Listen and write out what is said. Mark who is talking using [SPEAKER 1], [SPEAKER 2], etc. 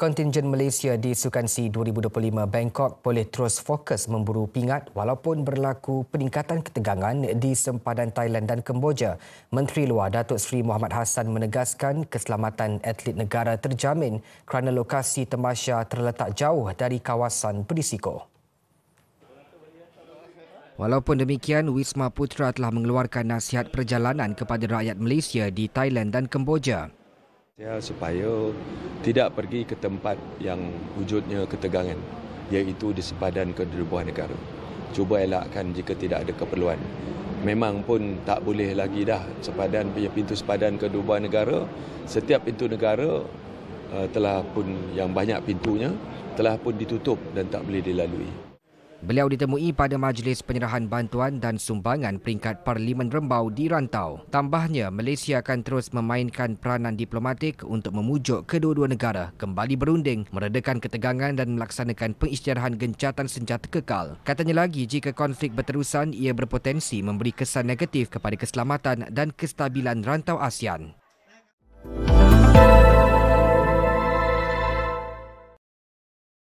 [SPEAKER 1] Kontingen Malaysia di Sukan SEA 2025 Bangkok boleh terus fokus memburu pingat walaupun berlaku peningkatan ketegangan di sempadan Thailand dan Kemboja. Menteri Luar Datuk Seri Muhammad Hassan menegaskan keselamatan atlet negara terjamin kerana lokasi tamasya terletak jauh dari kawasan berisiko. Walaupun demikian, Wisma Putra telah mengeluarkan nasihat perjalanan kepada rakyat Malaysia di Thailand dan Kemboja.
[SPEAKER 2] Supaya tidak pergi ke tempat yang wujudnya ketegangan, iaitu di sempadan kedua negara. Cuba elakkan jika tidak ada keperluan. Memang pun tak boleh lagi dah pintu sempadan kedua negara. Setiap pintu negara telah pun yang banyak pintunya telah pun ditutup dan tak boleh dilalui.
[SPEAKER 1] Beliau ditemui pada majlis penyerahan bantuan dan sumbangan peringkat Parlimen Rembau di rantau. Tambahnya, Malaysia akan terus memainkan peranan diplomatik untuk memujuk kedua-dua negara kembali berunding, meredakan ketegangan dan melaksanakan pengisytiharan gencatan senjata kekal. Katanya lagi, jika konflik berterusan, ia berpotensi memberi kesan negatif kepada keselamatan dan kestabilan rantau ASEAN.